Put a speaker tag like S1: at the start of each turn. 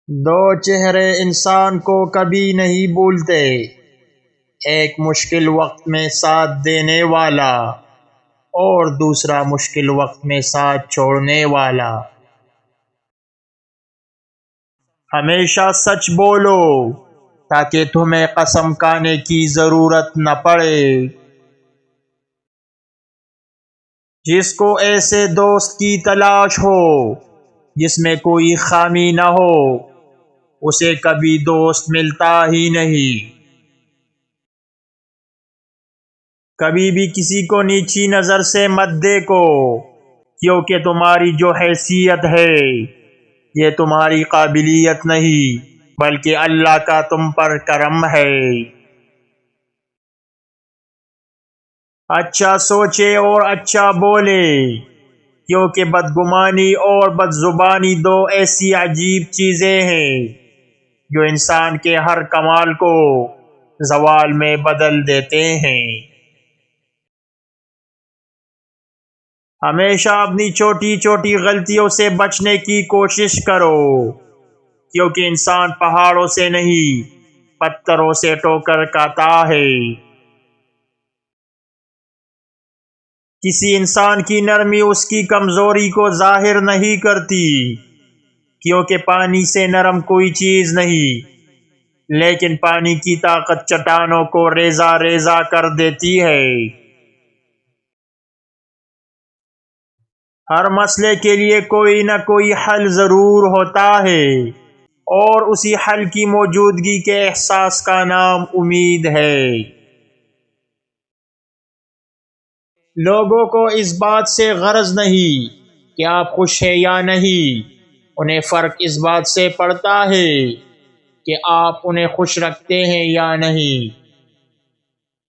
S1: دو چہرے انسان کو کبھی نہیں بھولتے، ایک مشکل وقت میں ساتھ دینے والا اور دوسرا مشکل وقت میں ساتھ چھوڑنے والا۔ ہمیشہ سچ بولو تاکہ تمہیں قسم کھانے کی ضرورت نہ پڑے۔ جس کو ایسے دوست کی تلاش ہو جس میں کوئی خامی نہ ہو، اسے کبھی دوست ملتا ہی نہیں۔ کبھی بھی کسی کو نیچی نظر سے مت دیکھو، کیونکہ تمہاری جو حیثیت ہے یہ تمہاری قابلیت نہیں بلکہ اللہ کا تم پر کرم ہے۔ اچھا سوچے اور اچھا بولے، کیونکہ بدگمانی اور بدزبانی دو ایسی عجیب چیزیں ہیں جو انسان کے ہر کمال کو زوال میں بدل دیتے ہیں۔ ہمیشہ اپنی چھوٹی چھوٹی غلطیوں سے بچنے کی کوشش کرو، کیونکہ انسان پہاڑوں سے نہیں پتھروں سے ٹوکر کھاتا ہے۔ کسی انسان کی نرمی اس کی کمزوری کو ظاہر نہیں کرتی، کیونکہ پانی سے نرم کوئی چیز نہیں، لیکن پانی کی طاقت چٹانوں کو ریزہ ریزہ کر دیتی ہے۔ ہر مسئلے کے لیے کوئی نہ کوئی حل ضرور ہوتا ہے، اور اسی حل کی موجودگی کے احساس کا نام امید ہے۔ لوگوں کو اس بات سے غرض نہیں کہ آپ خوش ہیں یا نہیں، انہیں فرق اس بات سے پڑتا ہے کہ آپ انہیں خوش رکھتے ہیں یا نہیں۔